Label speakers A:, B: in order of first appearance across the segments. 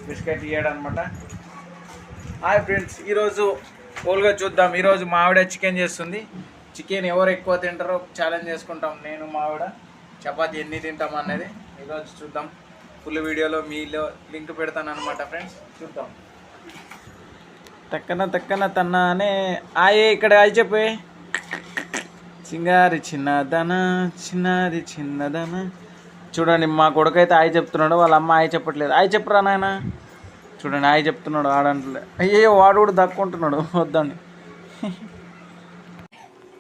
A: Biscuit ఇయ్యాడు అనమాట. Hi friends, ఈరోజు పోల్గా చూద్దాం. ఈరోజు మా ఆవిడ చికెన్ చేస్తుంది. చికెన్ ఎవరు ఎక్కువ తింటారో ఛాలెంజ్ చేసుకుంటాం. నేను మా ఆవిడ చపాతీ ఎన్ని తింటాం అనేది ఈరోజు చూద్దాం. ఫుల్ వీడియోలో మీలో లింక్ పెడతాను అనమాట ఫ్రెండ్స్, చూద్దాం. తక్కన తన్నానే ఆయే ఇక్కడ అయి చెప్పే సింగారి చిన్నదన చిన్నది చిన్నదన. చూడండి, మా కొడుకు అయితే ఆయి చెప్తున్నాడు, వాళ్ళ అమ్మ ఆయి చెప్పట్లేదు. ఆయి చెప్పరా నాయన. చూడండి, ఆయి చెప్తున్నాడు, ఆడంటలే. అయ్యో వాడు కూడా దక్కుంటున్నాడు, వద్దండి.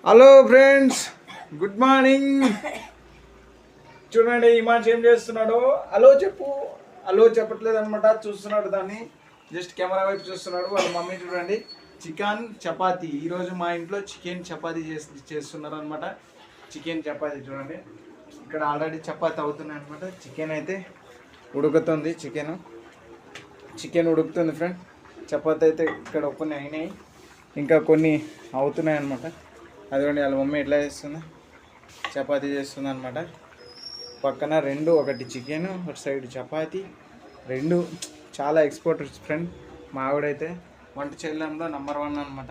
A: Hello friends, good morning. చూడండి ఈ మనిషి ఏం చేస్తున్నాడు. హలో చెప్పు. హలో చెప్పట్లేదు అనమాట, చూస్తున్నాడు దాన్ని. జస్ట్ కెమెరా వైపు చూస్తున్నాడు. వాళ్ళ మమ్మీ చూడండి చికెన్ చపాతీ. ఈరోజు మా ఇంట్లో చికెన్ చపాతీ చేస్తున్నారు అనమాట. చికెన్ చపాతీ చూడండి, ఇక్కడ ఆల్రెడీ చపాతీ అవుతున్నాయి అనమాట. చికెన్ అయితే ఉడుకుతుంది. చికెన్ ఉడుకుతుంది ఫ్రెండ్. చపాతీ అయితే ఇక్కడ కొన్ని అయినాయి, ఇంకా కొన్ని అవుతున్నాయి అనమాట. అదిగోండి వాళ్ళ మమ్మీ ఎట్లా చేస్తుంది, చపాతీ చేస్తుంది అనమాట. పక్కన రెండు, ఒకటి చికెన్, ఒక సైడ్ చపాతీ, రెండు. చాలా ఎక్స్పర్ట్ ఫ్రెండ్ మా ఆవిడైతే. వంట చేయడంలో నంబర్ 1 అనమాట.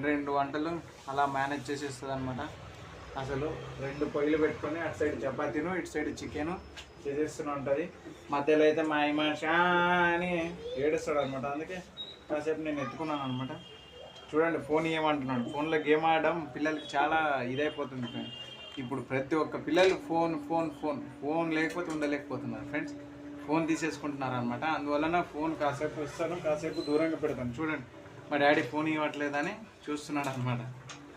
A: రెండు వంటలు అలా మేనేజ్ చేసేస్తుంది అనమాట. అసలు 2 పొయ్యిలు పెట్టుకొని అటు సైడ్ చపాతీను, ఇటు సైడ్ చికెను చేసేస్తూనే ఉంటుంది. మధ్యలో అయితే మా ఇమాష అని ఏడుస్తాడు అనమాట. అందుకే కాసేపు నేను ఎత్తుకున్నాను అనమాట. చూడండి, ఫోన్ ఏమంటున్నాడు. ఫోన్లో గేమ్ ఆడడం పిల్లలకి చాలా ఇదైపోతుంది ఫ్రెండ్. ఇప్పుడు ప్రతి ఒక్క పిల్లలు ఫోన్ లేకపోతే ఉండలేకపోతున్నారు ఫ్రెండ్స్. ఫోన్ తీసేసుకుంటున్నారు అనమాట. అందువలన ఫోన్ కాసేపు ఇస్తాను, కాసేపు దూరంగా పెడతాను. చూడండి, మా డాడీ ఫోన్ ఇవ్వట్లేదని చూస్తున్నాడు అనమాట.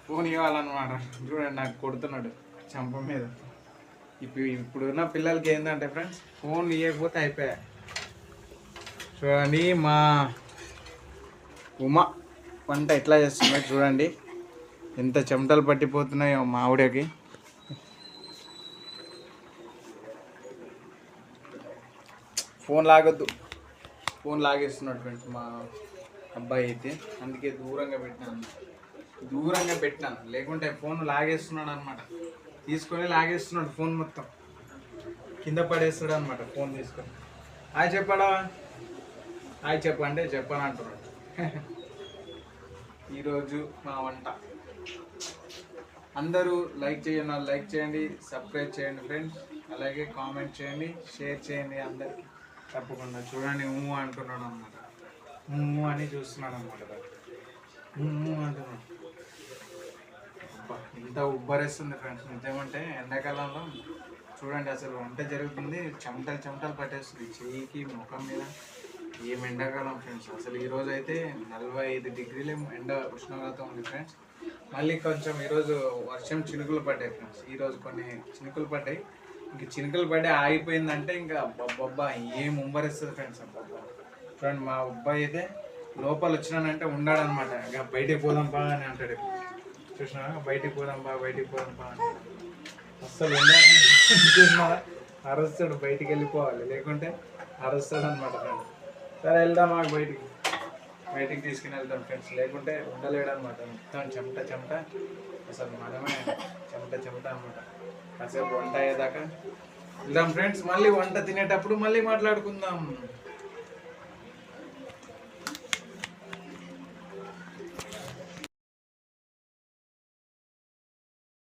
A: ఫోన్ ఇవ్వాలన్నమాట. చూడండి, నాకు కొడుతున్నాడు చంప మీద. ఇప్పుడున్న పిల్లలకి ఏంటంటే ఫ్రెండ్స్, ఫోన్ ఇవ్వకపోతే అయిపోయా. చూడండి మా ఉమా వంట ఎట్లా చేస్తుందో చూడండి. ఎంత చెమటలు పట్టిపోతున్నాయో మా ఆవిడకి. ఫోన్ లాగొద్దు, ఫోన్ లాగేస్తున్నాడు ఫ్రెండ్స్ మా అబ్బాయి అయితే. అందుకే దూరంగా పెట్టినాను, లేకుంటే ఫోన్ లాగేస్తున్నాడు అనమాట. తీసుకొని లాగేస్తున్నాడు ఫోన్, మొత్తం కింద పడేస్తాడు అనమాట ఫోన్ తీసుకొని. హాయ్ చెప్పాడా, హాయ్ చెప్పంటే చెప్పని అంటున్నాడు. ఈరోజు మా వంట. అందరూ లైక్ చేయండి, సబ్స్క్రైబ్ చేయండి ఫ్రెండ్స్. అలాగే కామెంట్ చేయండి, షేర్ చేయండి అందరికీ తప్పకుండా. చూడండి అంటున్నాడు అనమాట. అని చూస్తున్నాడు అనమాట. అంటున్నాడు. ఇంత ఉబ్బరేస్తుంది ఫ్రెండ్స్. నిజమంటే ఎండాకాలంలో చూడండి అసలు వంట జరుగుతుంది, చెమటలు పట్టేస్తుంది చెయ్యికి, ముఖం మీద. ఏం ఎండాకాలం ఫ్రెండ్స్. అసలు ఈరోజు అయితే 45 డిగ్రీల ఎండ ఉష్ణోగ్రత ఉంది ఫ్రెండ్స్. మళ్ళీ కొంచెం ఈరోజు వర్షం చినుకులు పడ్డాయి ఫ్రెండ్స్. ఈరోజు కొన్ని చినుకులు పడ్డాయి. ఇంక చినుకులు పడి ఆగిపోయిందంటే ఇంకా అబ్బబ్బా ఏం ఉంబరిస్తుంది ఫ్రెండ్స్. అబ్బబ్బా చూడండి, మా అబ్బాయి అయితే లోపల వచ్చినానంటే ఉన్నాడనమాట. ఇక బయటికి పోదాంపా అని అంటాడు. చూసినా, బయటికి పోదాంపా అని. అస్సలు చూసినా అరుస్తాడు, బయటికి వెళ్ళిపోవాలి, లేకుంటే అరుస్తాడు అనమాట ఫ్రెండ్స్. సరే వెళ్దాం, మాకు బయటికి తీసుకుని వెళ్తాం ఫ్రెండ్స్, లేకుంటే ఉండలేడు అనమాట. మొత్తం చెమట. అసలు మనమే చెమట అనమాట. కాసేపు వంట అయ్యేదాకా వెళ్దాం ఫ్రెండ్స్. మళ్ళీ వంట తినేటప్పుడు మళ్ళీ మాట్లాడుకుందాం.